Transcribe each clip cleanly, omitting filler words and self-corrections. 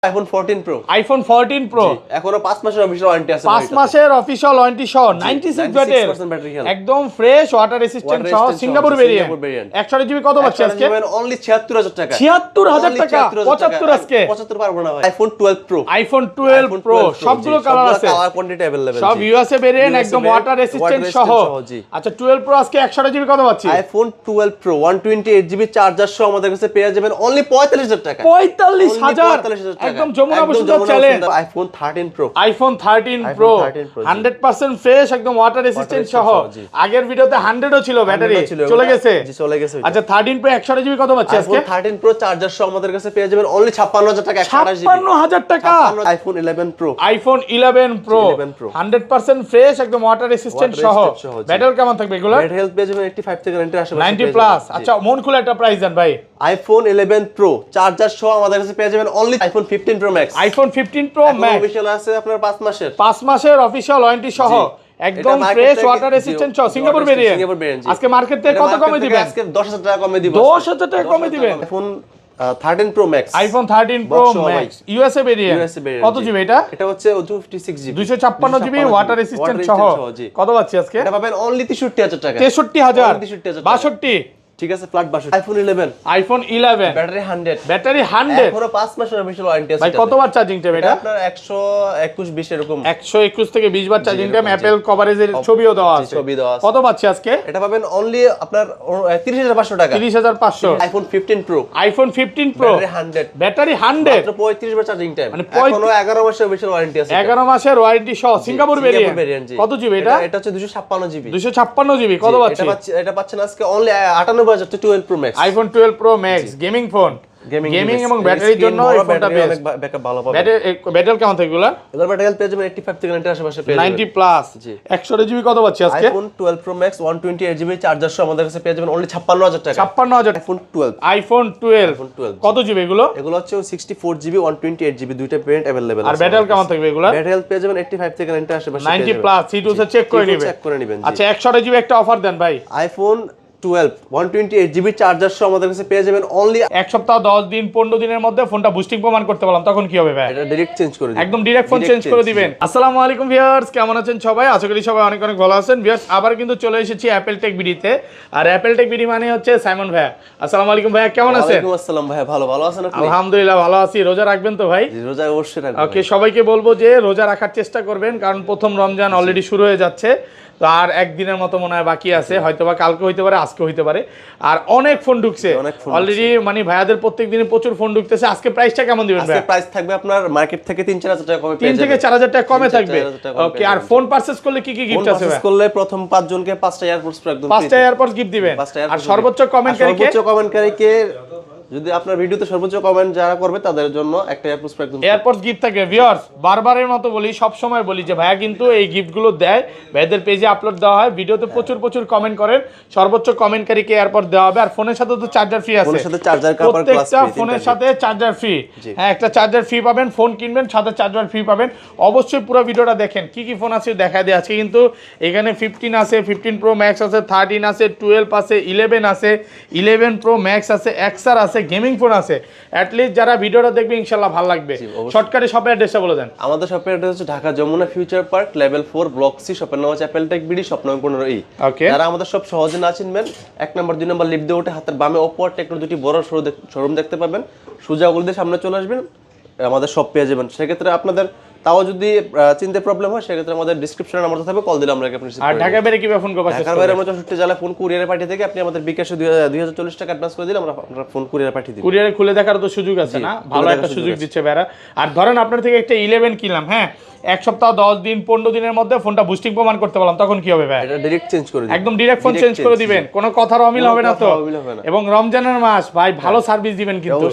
iPhone 14 Pro iPhone 14 Pro এখনো 5 মাসের official warranty আছে 5 মাসের অফিশিয়াল ওয়ারেন্টি সহ 96 ব্যাটারি একদম ফ্রেশ ওয়াটার রেসিস্ট্যান্ট সহ সিঙ্গাপুর ভেরিয়েন্ট 128 জিবি কত পাচ্ছি আজকে অনলি 76000 টাকা 76000 টাকা 75 আজকে 75 পারবো না ভাই iPhone 12 Pro iPhone 12 Pro সবগুলো কালার আছে কালার কোয়ান্টিটি अवेलेबल সব ইউএসএ ভেরিয়েন্ট একদম ওয়াটার রেসিস্ট্যান্ট সহ আচ্ছা 12 Pro আজকে 128 জিবি কত পাচ্ছি iPhone 12 Pro 128 জিবি চার্জার সহ আমাদের কাছে পেয়ে যাবেন অনলি 45000 টাকা 45000 একদম Jamuna Bashundhara challenge iPhone 13 Pro iPhone 13 Pro 100% fresh একদম ওয়াটার রেসিস্ট্যান্ট সহ আগের ভিডিওতে 100 ও ছিল ব্যাটারি চলে গেছে জি চলে গেছে আচ্ছা 13 Pro 128 জিবি কত পাচ্ছি আজকে iPhone 13 Pro চার্জার সহ আমাদের কাছে পেয়ে যাবেন অনলি 56000 টাকা 128 জিবি 56000 টাকা iPhone 11 Pro iPhone 11 Pro 100% fresh একদম ওয়াটার রেসিস্ট্যান্ট সহ ব্যাটারি কেমন থাকবে এগুলো ব্যাটারি হেলথ পেয়ে যাবেন 85 থেকে 90 আশেপাশে 90 প্লাস আচ্ছা মন খুলে একটা প্রাইস দেন ভাই iPhone 11 Pro চার্জার সহ আমাদের কাছে পেয়ে যাবেন only iPhone 15 Pro Max iPhone 15 Pro Max official আছে আপনার 5 মাসের অফিশিয়াল ওয়ারেন্টি সহ একদম ফ্রেশ ওয়াটার রেসিস্ট্যান্ট সহ সিঙ্গাপুর ভেরিয়েন্ট আজকে মার্কেট থেকে কত কমে দিবেন আজকে 10000 টাকা কমে দিব 10000 টাকা কমে দিবেন iPhone 13 Pro Max iPhone 13 Pro Max USA variant কত জিবি এটা এটা হচ্ছে 256 জিবি 256 জিবি ওয়াটার রেসিস্ট্যান্ট সহ কত পাচ্ছি আজকে এটা পাবেন অনলি 63000 টাকা 63000 62 ঠিক আছে ফ্ল্যাট 62 iPhone 11 ব্যাটারি 100 এখনো 5 মাসের অফিশিয়াল ওয়ারেন্টি আছে ভাই কতবার চার্জিং টাইম এটা আপনার 121 20 এরকম 121 থেকে 20 বার চার্জিং টাইম অ্যাপল কভারেজের ছবিও দেওয়া আছে কত পাচ্ছি আজকে এটা পাবেন অনলি আপনার 30500 টাকা 30500 iPhone 15 Pro ব্যাটারি 100 মাত্র 35 বার চার্জিং টাইম মানে এখনো 11 মাসের অফিশিয়াল ওয়ারেন্টি আছে 11 মাসের ওয়ারেন্টি সহ সিঙ্গাপুর ভেরিয়েন্ট কত জিবি এটা হচ্ছে 256 জিবি 256 জিবি কত পাচ্ছি এটা পাচ্ছেন আজকে only 98000 12 Pro Max iPhone 12 Pro Max gaming phone gaming এবং ব্যাটারির জন্য এই ফোনটা বেস্ট ব্যাকআপ ভালো পাবেন ব্যাটারি কেমন থাকে এগুলা এগুলোর ব্যাটারি হেলথ পেয়ে যাবেন 85 থেকে 90 আশেপাশে পেয়ে যাবেন 90 প্লাস 100 জিবি কত পাচ্ছি আজকে iPhone 12 Pro Max 128 GB charger সহ আমাদের কাছে পেয়ে যাবেন অনলি 56000 টাকা 56000 iPhone 12 কত জিবি এগুলো হচ্ছে 64 জিবি 128 জিবি দুইটা ভেরিয়েন্ট अवेलेबल আর ব্যাটারি কেমন থাকবে এগুলা ব্যাটারি হেলথ পেয়ে যাবেন 85 থেকে 90 আশেপাশে 90 প্লাস C2 সে চেক করে নেবেন আচ্ছা 100 জিবি একটা অফার দেন ভাই iPhone 12 128 জিবি চার্জার সহ আমাদের কাছে পেয়ে যাবেন অনলি এক সপ্তাহ 10 দিন 15 দিনের মধ্যে ফোনটা বুস্টিং প্রমাণ করতে পারলাম তখন কি হবে ভাই এটা ডাইরেক্ট চেঞ্জ করে দিবেন একদম ডাইরেক্ট ফোন চেঞ্জ করে দিবেন আসসালামু আলাইকুম ভিউয়ার্স কেমন আছেন সবাই আশা করি সবাই অনেক অনেক ভালো আছেন ভিউয়ার্স আবার কিন্তু চলে এসেছি অ্যাপল টেক বিডিতে আর অ্যাপল টেক বিডি মানে হচ্ছে সাইমন ভাই আসসালামু আলাইকুম ভাই কেমন আছেন ওয়ালাইকুম আসসালাম ভাই ভালো আছেন আপনি আলহামদুলিল্লাহ ভালো আছি রোজা রাখবেন তো ভাই জি রোজা অবশ্যই রাখবেন ওকে সবাইকে বলবো যে রোজা রাখার চেষ্টা করবেন কারণ প্রথম রমজান অলরেডি শুরু হয়ে যাচ্ছে তো আর একদিনের মতো মনে হয় বাকি আছে হয়তোবা কালকে হইতে পারে আজকে হইতে পারে আর অনেক ফোন ঢুকছে অলরেডি মানে ভাইয়াদের প্রত্যেকদিনে প্রচুর ফোন ঢুকতেছে আজকে প্রাইসটা কেমন দিবেন ভাই আজকে প্রাইস থাকবে আপনার মার্কেট থেকে 3-4000 টাকা কমে পেয়ে যাবেন 3 থেকে 4000 টাকা কমে থাকবে ওকে আর ফোন পারচেজ করলে কি কি গিফট আছে ভাই করলে প্রথম 5 জনকে 5টা এয়ারপোর্টস একদম 5টা এয়ারপোর্টস গিফট দিবেন আর সর্বোচ্চ কমেন্টকারীকে যদি আপনার ভিডিওতে সর্বোচ্চ কমেন্ট যারা করবে তাদের জন্য একটা এয়ারপোর্টস একদম এয়ারপোর্টস গিফট থাকবে ভিউয়ার্স বারবারের মতো বলি সব সময় বলি যে ভাইয়া কিন্তু এই গিফটগুলো দেয় ভাইদের পেজে আপলোড দেওয়া হয় ভিডিওতে প্রচুর কমেন্ট করেন সর্বোচ্চ কমেন্টকারীকে এয়ারপোর্ট দেওয়া হবে আর ফোনের সাথে তো চার্জার ফ্রি আছে ফোনের সাথে চার্জার কভার ক্লাস প্রত্যেকটা ফোনের সাথে চার্জার ফ্রি হ্যাঁ একটা চার্জার ফ্রি পাবেন ফোন কিনবেন সাথে চার্জার ফ্রি পাবেন অবশ্যই পুরো ভিডিওটা দেখেন কি কি ফোন আছে দেখা দিয়ে আজকে কিন্তু এখানে 15 আছে 15 Pro Max আছে 13 আছে 12 আছে 11 আছে 11 Pro Max আছে XR আছে গেমিং ফোন আছে at least যারা ভিডিওটা দেখবে ইনশাআল্লাহ ভালো লাগবে শর্টকাটে শপের অ্যাড্রেসটা বলে দেন আমাদের শপের অ্যাড্রেস হচ্ছে Dhaka Jamuna future park level 4 block C শপের নাম হচ্ছে অ্যাপল টেক বিডি শপ নম্বর 15 ওকে যারা আমাদের সব সহজে না চিনবেন 1 নাম্বার 2 নাম্বার লিফট দিয়ে উঠে হাতের বামে অপর টেকনো দুটি বড় শোরুম দেখতে পাবেন সোজা গলি দিয়ে সামনে চলে আসবেন আমাদের শপ পেয়ে যাবেন সেক্ষেত্রে আপনাদের তাও যদি চিনতে প্রবলেম হয় সেক্ষেত্রে আমাদের ডেসক্রিপশনে নাম্বার থাকবে কল দিলে আমরা আপনাকে রিসিভ আর ঢাকা বাইরে কিভাবে ফোন করবেন ঢাকার বাইরে আমরা 64 জেলা ফোন কুরিয়ারে পাঠিয়ে থেকে আপনি আমাদের বিকাশে 2040 টাকা অ্যাডভান্স করে দিলে আমরা আপনার ফোন কুরিয়ারে পাঠিয়ে দিই কুরিয়ারে খুলে দেখার তো সুযোগ আছে না ভালো একটা সুযোগ দিচ্ছে ভাইরা আর ধরেন আপনার থেকে একটা 11 কিনলাম হ্যাঁ এক সপ্তাহ 10 দিন 15 দিনের মধ্যে ফোনটা বুস্টিং প্রমাণ করতে পারলাম তখন কি হবে ভাই এটা ডাইরেক্ট চেঞ্জ করে দিবেন একদম ডাইরেক্ট ফোন চেঞ্জ করে দিবেন কোনো কথার অমিল হবে না তো এবং রমজানের মাস ভাই ভালো সার্ভিস দিবেন কিন্তু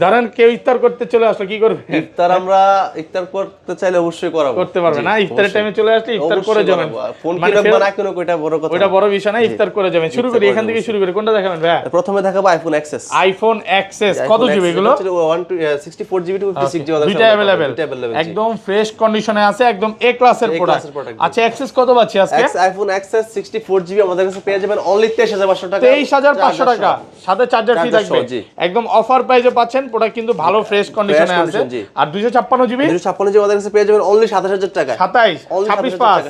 ধরেন কেউ ইফতার করতে চলে আসলো কি করবে ইফতার আমরা ইফতার করতে করতে চাইলে অবশ্যই করাবো। করতে পারবে না? ইফতারের টাইমে চলে আসলে ইফতার করে যাবেন। ফোন কিনবেন না কোনো কয়টা বড় কথা, ওটা বড় বিষয় না, ইফতার করে যাবেন। শুরু করি এখান থেকে শুরু করি, কোনটা দেখাবেন ভাই? প্রথমে দেখাবো আইফোন এক্সএস। আইফোন এক্সএস কত জিবি এগুলো? 64GB টু 56GB দুইটা अवेलेबल, একদম ফ্রেশ কন্ডিশনে আছে, একদম এ ক্লাসের প্রোডাক্ট। আচ্ছা এক্সএস কত পাচ্ছি আজকে? আইফোন এক্সএস 64GB আমাদের কাছে পেয়ে যাবেন অনলি 23500 টাকা। 23500 টাকা, সাথে চার্জার ফ্রি থাকবে, একদম অফার প্রাইসে পাচ্ছেন। প্রোডাক্ট কিন্তু ভালো ফ্রেশ কন্ডিশনে আছে। আর 256GB 256GB আমাদের কাছে পেয়ে যাবেন অনলি 27000 টাকা। 27 26 পাস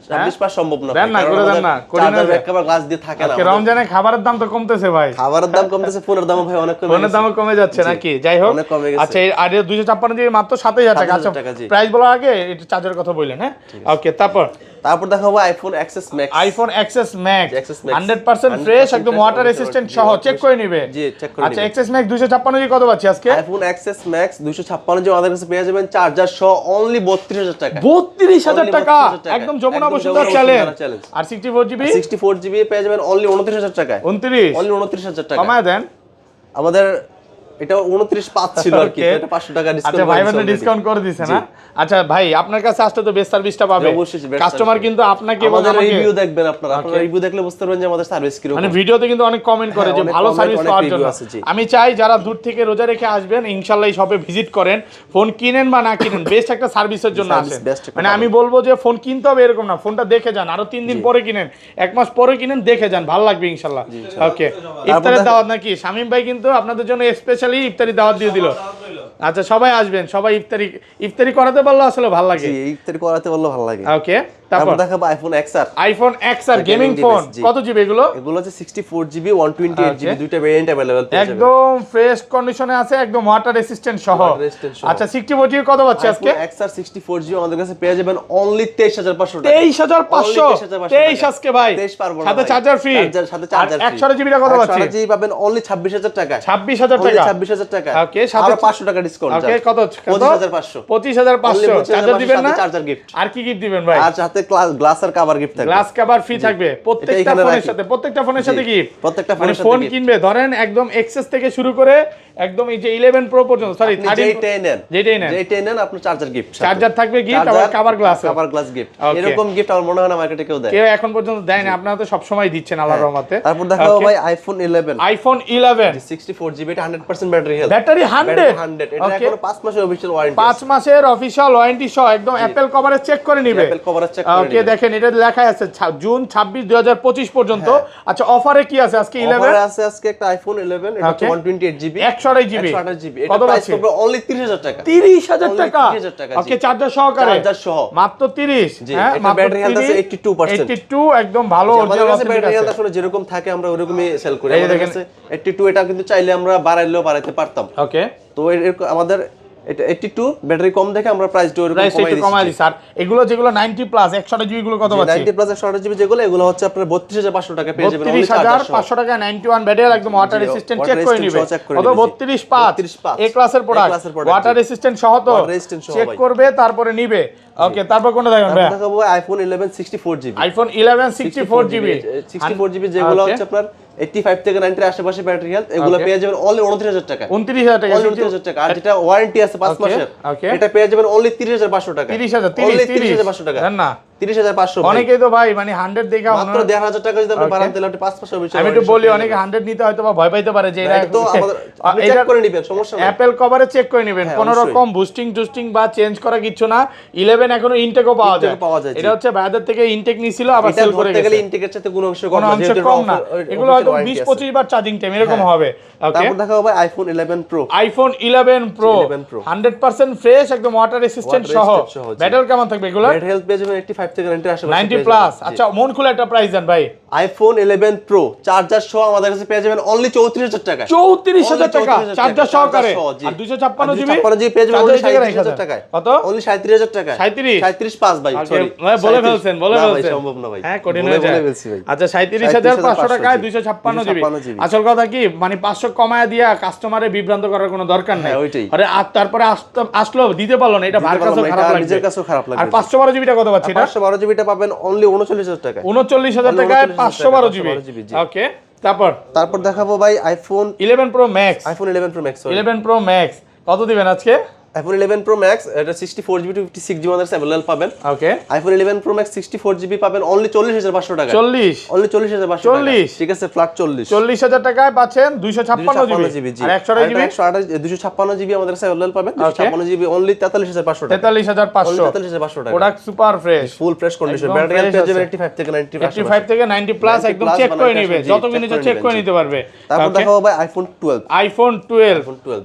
26 পাস সম্ভব না, দেন না, করে দেন না, করে না। একবার গ্লাস দিয়ে থাকে না। রমজানে খাবারের দাম তো কমতেছে ভাই, খাবারের দাম কমতেছে, ফোনের দাম ভাই অনেক কমে ফোনের দামও কমে যাচ্ছে নাকি? যাই হোক, আচ্ছা আর 256GB মাত্র 7000 টাকা। আচ্ছা প্রাইস বলার আগে একটু চার্জারের কথা বললেন। হ্যাঁ ওকে, তারপর দেখাবো iPhone XS max. IPhone XS max 100% fresh, একদম ওয়াটার রেসিস্ট্যান্ট সহ, চেক করে নিবে। জি চেক করে নিবে। আচ্ছা এক্সএস ম্যাক্স 256GB কত পাচ্ছি আজকে? আইফোন এক্সএস ম্যাক্স 256GB আমাদের কাছে পেয়ে যাবেন চার্জার সহ অনলি 32000 টাকা। 32000 টাকা, একদম যমুনা বসুন্ধরা চ্যালেঞ্জ। আর 64GB পেয়ে যাবেন অনলি 29000 টাকা। 29 অনলি 29000 টাকা কমায় দেন। আমাদের এটা 29 পাঁচ ছিল আর কি, এটা 500 টাকা ডিসকাউন্ট। আচ্ছা ভাই মানে ডিসকাউন্ট করে দিয়েছে না? আচ্ছা ভাই আপনার কাছে আসলে তো বেস্ট সার্ভিসটা পাবে। কাস্টমার কিন্তু আপনাকে বলে আমাকে রিভিউ দেখবেন, আপনারা রিভিউ দেখলে বুঝতে পারবেন যে আমাদের সার্ভিস কি রকম। মানে ভিডিওতে কিন্তু অনেক কমেন্ট করে যে ভালো সার্ভিস পাওয়ার জন্য। আমি চাই যারা দূর থেকে রোজা রেখে আসবেন ইনশাআল্লাহ এই শপে ভিজিট করেন, ফোন কিনেন বা না কিনেন বেস্ট একটা সার্ভিসের জন্য আসেন। মানে আমি বলবো যে ফোন কিনতে হবে এরকম না, ফোনটা দেখে যান, আরো 3 দিন পরে কিনেন, 1 মাস পরে কিনেন, দেখে যান, ভালো লাগবে ইনশাআল্লাহ। ওকে, ইফতারের দাওয়াত নাকি? শামীম ভাই কিন্তু আপনাদের জন্য স্পেশালি ইফতারি দাওয়াত দিয়ে দিল। আচ্ছা সবাই আসবেন, সবাই ইফতারি করাতে পারলে আসলে ভালো লাগে। জি ইফতারি করাতে পারলে ভালো লাগে। ওকে, তারপর দেখাবো iPhone XR. IPhone XR gaming phone কত জিবি এগুলো? এগুলো হচ্ছে 64GB 128GB দুইটা ভেরিয়েন্ট अवेलेबल পেয়ে যাবেন। একদম ফ্রেশ কন্ডিশনে আছে, একদম ওয়াটার রেসিস্ট্যান্ট সহ। আচ্ছা 64GB কত পাচ্ছি আজকে? এক্সআর 64GB আমাদের কাছে পেয়ে যাবেন অনলি 23500 টাকা। 23500 23 আজকে ভাই, 23 পারবো না, সাথে চার্জার ফ্রি। সাথে চার্জার ফ্রি। 100GB টা কত পাচ্ছি? 100GB পাবেন অনলি 26000 টাকা। 26000 টাকা, 26000 টাকা। ওকে, সাথে 500 টাকা ডিসকাউন্ট। ওকে, কত 25500 25500 চার্জার দিবেন না? Charger gift. আর কি গিফট দিবেন ভাই? আর সাথে গ্লাস আর কভার গিফট থাকবে। গ্লাস কভার ফ্রি থাকবে প্রত্যেকটা ফোনের সাথে গিফট। প্রত্যেকটা ফোনের সাথে ফোন কিনবে ধরেন একদম এক্সেস থেকে শুরু করে একদম এই যে 11 প্রো পর্যন্ত, সরি 13 যেটাই নেন আপনার চার্জার গিফট, চার্জার থাকবে গিফট, আবার কভার গ্লাস গিফট। এরকম গিফট আমার মনে হয় না মার্কেটে কেউ দেয়। কেউ এখন পর্যন্ত দেয় না, আপনারা তো সব সময় দিচ্ছেন আল্লাহর রহমতে। তারপর দেখাবো ভাই iPhone 11। IPhone 11 64GB 100% battery health. Battery 100 এটা এখন 5 মাসের অফিশিয়াল ওয়ারেন্টি। 5 মাসের অফিশিয়াল ওয়ারেন্টি সহ একদম অ্যাপল কভারেজ চেক করে নিবে। অ্যাপল কভারেজ চেক করে নিবে। ওকে দেখেন এটা লেখা আছে জুন 26 2025 পর্যন্ত। আচ্ছা অফারে কি আছে আজকে? 11 অফারে আছে আজকে একটা আইফোন 11, এটা হচ্ছে 128GB 128GB কত প্রাইস পড়বে? অনলি 30000 টাকা। 30000 টাকা। ওকে চার্জার সহকারে, চার্জার সহ মাত্র 30। হ্যাঁ মাত্র ব্যাটারি হেলথ আছে 82%। 82 একদম ভালো আমাদের কাছে ব্যাটারি হেলথ আসলে যেরকম থাকে আমরা ওরকমই সেল করি। আমাদের কাছে 82, এটা কিন্তু চাইলে আমরা বাড়াইলেও বাড়াইতে পারতাম। ওকে, তো আমাদের এটা 82 ব্যাটারি কম দেখে আমরা প্রাইসটা ওরকম কমাই দিছি। আর এগুলো যেগুলো 90 প্লাস 128GB গুলো কত পাচ্ছি? 90 প্লাস 128GB যেগুলো এগুলো হচ্ছে আপনার 32500 টাকা পেয়ে যাবেন। 33500 টাকা 91 ব্যাটারি একদম ওয়াটার রেসিস্ট্যান্ট চেক করে নিবে। কত 32.5 এ ক্লাসের প্রোডাক্ট, ওয়াটার রেসিস্ট্যান্ট সহ তো চেক করবে তারপরে নিবে। ওকে, তারপর কোনটা দেখবেন ভাই? দেখাবো iPhone 11 64GB। IPhone 11 64GB 64GB যেগুলো হচ্ছে আপনার 85 থেকে 90 এর আশেপাশে ব্যাটারি হেলথ, এগুলো পেয়ে যাবেন অনলি 29000 টাকা। 29000 টাকা, 29000 টাকা। আর যেটা ওয়ারেন্টি আছে 5 মাসের, এটা পেয়ে যাবেন অনলি 30500 টাকা। 30500 টাকা না 30500। অনেকেই তো ভাই মানে 100 দেখা মাত্র 11500 টাকা যদি আপনি বাড়ান তাহলে 5 মাসের অফিশিয়াল। আমি একটু বলি অনেকে 100 নিতে হয়তো বা ভয় পাইতে পারে যে এটা তো আমাদের আপনি চেক করে নেবেন, সমস্যা নাই। অ্যাপল কভারে চেক করে নেবেন, কোনো রকম বুস্টিং বা চেঞ্জ করা কিছু না। 11 এখনো ইনটেকও পাওয়া যায়। এটা হচ্ছে বাইরের থেকে ইনটেক নিছিল আবার সেল করে গেছে। গেলে ইনটেকের সাথে কোনো অংশ কম না, এগুলো হয়তো 20-25 বার চার্জিং টাইম এরকম হবে। ওকে, তারপর দেখাবো ভাই iPhone 11 pro. IPhone 11 pro 100% fresh, একদম ওয়াটার রেসিস্ট্যান্ট সহ। ব্যাটারি কেমন থাকবে এগুলো? ব্যাটারি হেলথ পেয়ে যাবেন 85 থেকে 90 এর আশেপাশে। 90 প্লাস। আচ্ছা মন খুলে একটা প্রাইস দেন ভাই। আইফোন 11 প্রো চার্জার সহ আমাদের কাছে পেয়ে যাবেন অনলি 34000 টাকা। 34000 টাকা চার্জার সহকারে। আর 256GB পেয়ে যাবেন অনলি 37000 টাকা। কত? অনলি 37000 টাকা। 37 5 ভাই, সরি বলে ফেলছেন ভাই, সম্ভব না ভাই। হ্যাঁ কঠিন হয়ে যায়। আচ্ছা 37500 টাকায় 256GB। আসল কথা কি মানে 500 কমায় দিয়া কাস্টমারে বিভ্রান্ত করার কোনো দরকার নাই। আরে আর তারপরে আসলো দিতে পারলো না, এটা ভার কাছেও খারাপ লাগে, নিজের কাছেও খারাপ লাগে। আর 512GB টা কত পাচ্ছি? এটা 512GB টা পাবেন অনলি 39000 টাকা। 39000 টাকায় 512GB। ওকে, তারপর দেখাবো ভাই iPhone 11 pro max. IPhone 11 pro max 11 pro max কত দিবেন আজকে? iPhone 11 Pro Max এটা 64GB to 56GB আমাদের কাছে अवेलेबल পাবেন। ওকে iPhone 11 Pro Max 64GB পাবেন অনলি 40500 টাকা। 40 অনলি 40500 টাকা। ঠিক আছে, ফ্ল্যাট 40। 40000 টাকায় পাচ্ছেন 256GB জি। আর 128GB 256GB আমাদের কাছে अवेलेबल পাবেন। 256GB অনলি 43500 টাকা। 43500 43500 টাকা। Product super fresh, full fresh condition. Battery health পেয়ে যাবেন 85 থেকে 90 85 থেকে 90 প্লাস একদম চেক করে নেবে, যত মিনিটে চেক করে নিতে পারবে। তারপর দেখাবো ভাই iPhone 12। iPhone 12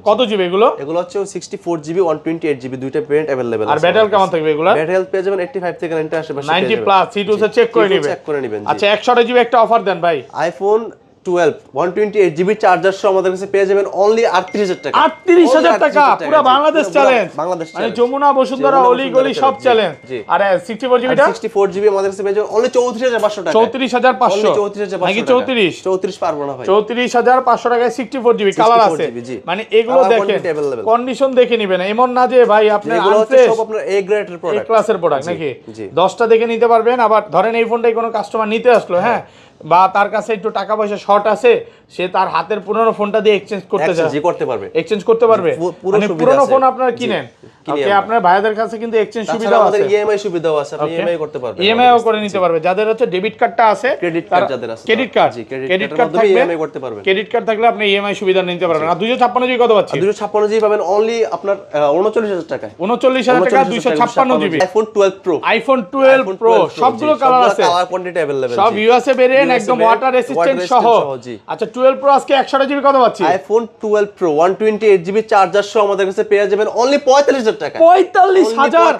কত জিবি এগুলো? এগুলো হচ্ছে 64GB 128GB দুইটা ভেরিয়েন্ট अवेलेबल আছে। আর ব্যাটারি কেমন থাকবে এগুলো? ব্যাটারি হেলথ পেয়ে যাবেন 85 থেকে 90 আশেপাশে 90 প্লাস C2 সে চেক করে নেবে। চেক করে নেবেন। আচ্ছা 128GB একটা অফার দেন ভাই। iPhone 12 128GB চার্জার সহ আমাদের কাছে পেয়ে যাবেন অনলি 38000 টাকা। 38000 টাকা পুরো বাংলাদেশ চ্যালেঞ্জ। বাংলাদেশ মানে যমুনা বসুন্ধরা অলি গলি সব চ্যালেঞ্জ। আর 64GB টা 64GB আমাদের কাছে পেয়ে যাবেন অনলি 34500 টাকা। 34500 নাকি 34 34 পারবো না ভাই। 34500 টাকায় 64GB কালার আছে। মানে এগুলো দেখেন কন্ডিশন দেখে নেবেন, এমন না যে ভাই আপনার এগুলো হচ্ছে আনফ্রেশ সব আপনার A গ্রেডের প্রোডাক্ট, A ক্লাসের প্রোডাক্ট নাকি 10টা দেখে নিতে পারবেন। আবার ধরেন এই ফোনটাই কোনো কাস্টমার নিতে আসলো, হ্যাঁ, বা তার কাছে একটু টাকা পয়সা শর্ট আছে, সে তার হাতের পুরনো ফোনটা দিয়ে এক্সচেঞ্জ করতে চায়, জি করতে পারবে, এক্সচেঞ্জ করতে পারবে। মানে পুরনো ফোন আপনারা কিনেন, ওকে, আপনার ভাইদের কাছে কিন্তু এক্সচেঞ্জ সুবিধা আছে, আমাদের ইএমআই সুবিধাও আছে, আপনি ইএমআই করতে পারবেন, ইএমআইও করে নিতে পারবে। যাদের হচ্ছে ডেবিট কার্ডটা আছে, ক্রেডিট কার্ড যাদের আছে, ক্রেডিট কার্ড, জি ক্রেডিট কার্ড থাকলে ইএমআই করতে পারবেন। ক্রেডিট কার্ড থাকলে আপনি ইএমআই সুবিধা নিতে পারবেন। আর 256GB কত পাচ্ছেন? 256GB পাবেন অনলি আপনার 39000 টাকায়। 39000 টাকা 256GB iPhone 12 Pro, iPhone 12 Pro সবগুলো কালার আছে, কালার কোয়ান্টিটি अवेलेबल, সব ইউএসএ ভেরিয়েন্ট, একদম ওয়াটার রেসিস্ট্যান্ট সহ। আচ্ছা 12 Pro আজকে 128GB কত পাচ্ছি? iPhone 12 Pro 128GB চার্জার সহ আমাদের কাছে পেয়ে যাবেন অনলি 45000 টাকা। 45000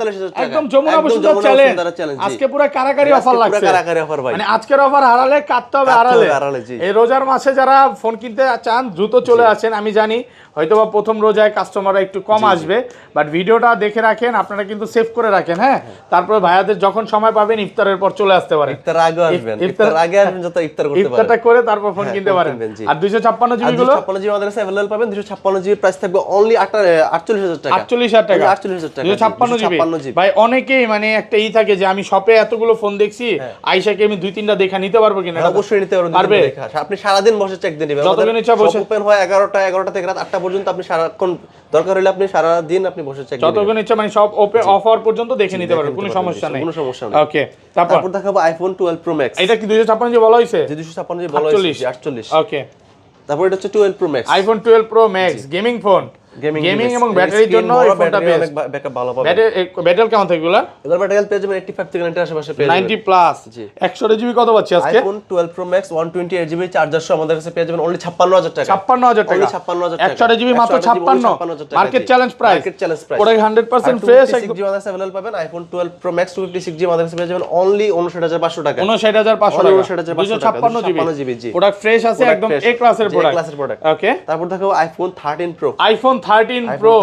একদম যমুনা বসুন্ধরা চ্যালেঞ্জ। আজকে পুরো কারাকারি অফার লাগছে, কারাকারি অফার ভাই। মানে আজকের অফার হারালে কাটতে হবে আড়ালে। এই রোজার মাসে যারা ফোন কিনতে চান দ্রুত চলে আসেন। আমি জানি হয়তোবা প্রথম রোজায় কাস্টমাররা একটু কম আসবে, বাট ভিডিওটা দেখে রাখেন, আপনারা কিন্তু সেভ করে রাখেন, হ্যাঁ। তারপরে ভাইয়াদের যখন সময় পাবেন ইফতারের পর চলে আসতে পারেন, ইফতার আগে আসবেন, ইফতার আগে আসবেন, যত ইফতার করতে পারেন, ইফতারটা করে তারপর ফোন কিনতে পারেন। আর 256GB গুলো 256GB আমাদের কাছে अवेलेबल পাবেন। 256GB প্রাইস থাকবে অনলি 48000 টাকা। 48000 টাকা, 48000 টাকা 256GB। ভাই অনেকেই মানে একটা থাকে যে আমি শপে এতগুলো ফোন দেখছি, আয়শাকে আমি 2-3টা দেখা নিতে পারবো কিনা? অবশ্যই নিতে পারবেন। আপনি সারা দিন বসে চেক দিয়ে নেবেন, যতক্ষণ ইচ্ছা বসে। ওপেন হয় 11টা থেকে রাত 8টা পর্যন্ত, আপনি সারাক্ষণ দরকার হলে আপনি সারা দিন আপনি বসে চেক দিবেন, যতক্ষণ ইচ্ছা, মানে সব ওপেন অফার পর্যন্ত দেখে নিতে পারবেন, কোনো সমস্যা নেই, কোনো সমস্যা নেই। ওকে, তারপর দেখাবো iPhone 12 Pro Max। এটা কি 256GB বলা হইছে? 256GB বলা হইছে, 48। ওকে, তারপর এটা হচ্ছে 12 Pro Max, iPhone 12 Pro Max gaming phone, gaming এবং ব্যাটারির জন্য এই ফোনটা বেস্ট। ব্যাকআপ ভালো পাবেন। ব্যাটারি কেমন থাকে এগুলা? এগুলা ব্যাটারি পেয়ে যাবেন 85 থেকে 90 আশেপাশে পেয়ে যাবেন, 90 প্লাস। 128GB কত পাচ্ছি আজকে? iPhone 12 Pro Max 128GB charger সহ আমাদের কাছে পেয়ে যাবেন অনলি 56000 টাকা। 56000 টাকা, 56000 টাকা। 128GB মাত্র 56, market challenge price, market challenge price. ওটা 100% ফ্রেশ, একদম 256GB আমাদের কাছে अवेलेबल পাবেন। iPhone 12 Pro Max 256GB আমাদের কাছে পেয়ে যাবেন অনলি 59500 টাকা। 59500 টাকা, 256GB জি। প্রোডাক্ট ফ্রেশ আছে, একদম এ ক্লাসের প্রোডাক্ট। ওকে, তারপর দেখাবো iPhone 13 Pro। iPhone 13 Pro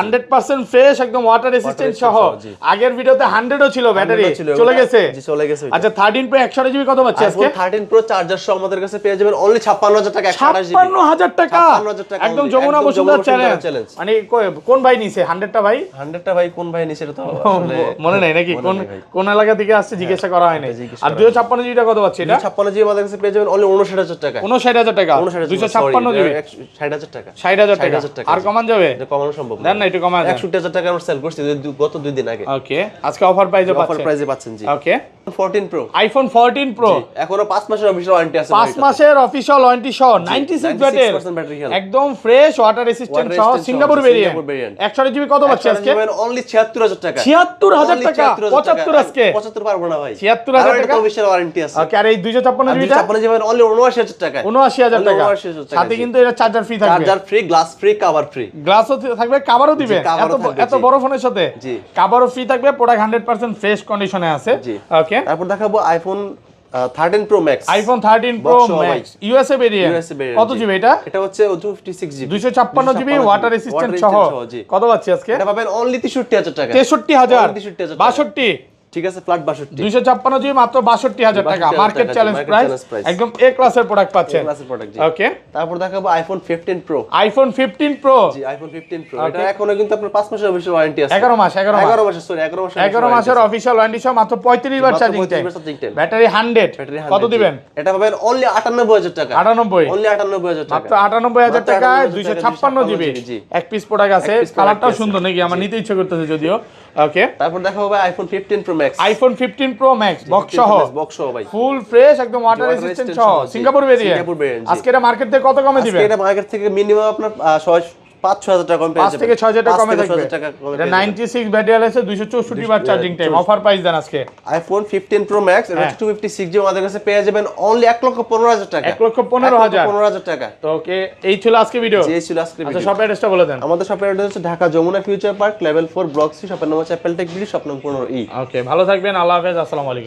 100% fresh, একদম ওয়াটার রেসিস্ট্যান্ট সহ। আগের ভিডিওতে 100ও ছিল, ব্যাটারি চলে গেছে। জি চলে গেছে। আচ্ছা 13 Pro 128GB কত পাচ্ছি আজকে? iPhone 13 Pro চার্জার সহ আমাদের কাছে পেয়ে যাবেন অনলি 56000 টাকা। 56000 টাকা, একদম যমুনা বসুন্ধরা চ্যালেঞ্জ। মানে কোন ভাই নিছে 100টা ভাই? 100টা ভাই কোন ভাই নিছে এটা তো আসলে মনে নাই নাকি? কোন এলাকা থেকে আসছে জিজ্ঞাসা করা হয় নাই। আর 256GB কত পাচ্ছি এটা? 256GB আমাদের কাছে পেয়ে যাবেন অনলি 59000 টাকা। 59000 টাকা, 256GB 60000 টাকা। 60000 টাকা। আর কমান যাবে? এটা কমানো সম্ভব না। দেন না, একটু কমা দেন। 61000 টাকা আমরা সেল করছি গত 2 দিন আগে। ওকে, আজকে অফার প্রাইসে পাচ্ছেন। অফার প্রাইসে পাচ্ছেন, জি। ওকে, 14 Pro, iPhone 14 Pro এখনো 5 মাসের অফিশিয়াল ওয়ারেন্টি আছে। 5 মাসের অফিশিয়াল ওয়ারেন্টি সহ 96 ব্যাটারি, একদম ফ্রেশ ওয়াটার রেসিস্ট্যান্ট সহ, সিঙ্গাপুর ভেরিয়েন্ট। 128GB কত পাচ্ছি আজকে? অনলি 76000 টাকা। 76000 টাকা, 75 আজকে 75 পারবো না ভাই। 76000 টাকা অফিশিয়াল ওয়ারেন্টি আছে। ওকে, আর এই 256GB টা 256GB অনলি 79000 টাকা। 79000 টাকা, সাথে কিন্তু এটা চার্জার ফ্রি থাকবে, charger free, glass free, cover free. গ্লাসও থাকবে, কভারও দিবেন। এত বড় ফোনের সাথে কভারও ফ্রি থাকবে, প্রোডাক্ট 100% ফ্রেশ কন্ডিশনে আছে। ওকে, তারপর দেখাবো iPhone 13 Pro Max। iPhone 13 Pro Max USA variant. কত জিবি এটা? এটা হচ্ছে 256GB, 256GB ওয়াটার রেসিস্ট্যান্ট সহ। কত পাচ্ছি আজকে? এটা পাবেন অনলি 63000 টাকা। 63000, 62 ঠিক আছে ফ্ল্যাট 62 256 জিবি মাত্র 62000 টাকা, মার্কেট চ্যালেঞ্জ প্রাইস, একদম এ ক্লাসের প্রোডাক্ট পাচ্ছেন। ক্লাসের প্রোডাক্ট জি। ওকে, তারপর দেখাবো আইফোন 15 প্রো। আইফোন 15 প্রো, জি আইফোন 15 প্রো, এটা এখনো কিন্তু আপনার 5 মাসের অফিশিয়াল ওয়ারেন্টি আছে। 11 মাস 11 মাসের সরি 11 মাসের অফিশিয়াল ওয়ারেন্টি সহ মাত্র 35 বার চার্জিং টাইম, ব্যাটারি 100। কত দিবেন? এটা পাবেন অনলি 98000 টাকা। 98 অনলি 98000 টাকা, মাত্র 98000 টাকায় 256 জিবি এক পিস প্রোডাক্ট আছে। কালারটাও সুন্দর নাকি, আমার নিতে ইচ্ছে করতেছে যদিও। ওকে, তারপর দেখাবো ভাই iPhone 15 pro max. IPhone 15 pro max box সহ ভাই ফুল ফ্রেশ একদম ওয়াটার রেজিস্ট্যান্ট সহ, সিঙ্গাপুর ভেরিয়েন্ট। আজকে এটা মার্কেট থেকে কত কমে দিবেন? আজকে এটা মার্কেট থেকে মিনিমাম আপনার 5-6000 টাকা কম পেয়ে যাবেন। 5 থেকে 6000 টাকা কমে থাকবে। টাকা কমে এটা 96 ব্যাটারি আছে, 264 বার চার্জিং টাইম। অফার প্রাইস দেন আজকে আইফোন 15 প্রো ম্যাক্স, এটা 256 জিবি আমাদের কাছে পেয়ে যাবেন অনলি 1,15,000 টাকা। 1,15,000 টাকা। তো ওকে, এই ছিল আজকে ভিডিও। জি এই ছিল আজকে আচ্ছা, ভিডিও। শপ অ্যাড্রেসটা বলে দেন। আমাদের শপের অ্যাড্রেস হচ্ছে Dhaka Jamuna future park level 4 block C, শপের নাম হচ্ছে অ্যাপেল টেক বিডি, শপ নং 15 ই। ওকে, ভালো থাকবেন, আল্লাহ হাফেজ, আসসালামু আলাইকুম।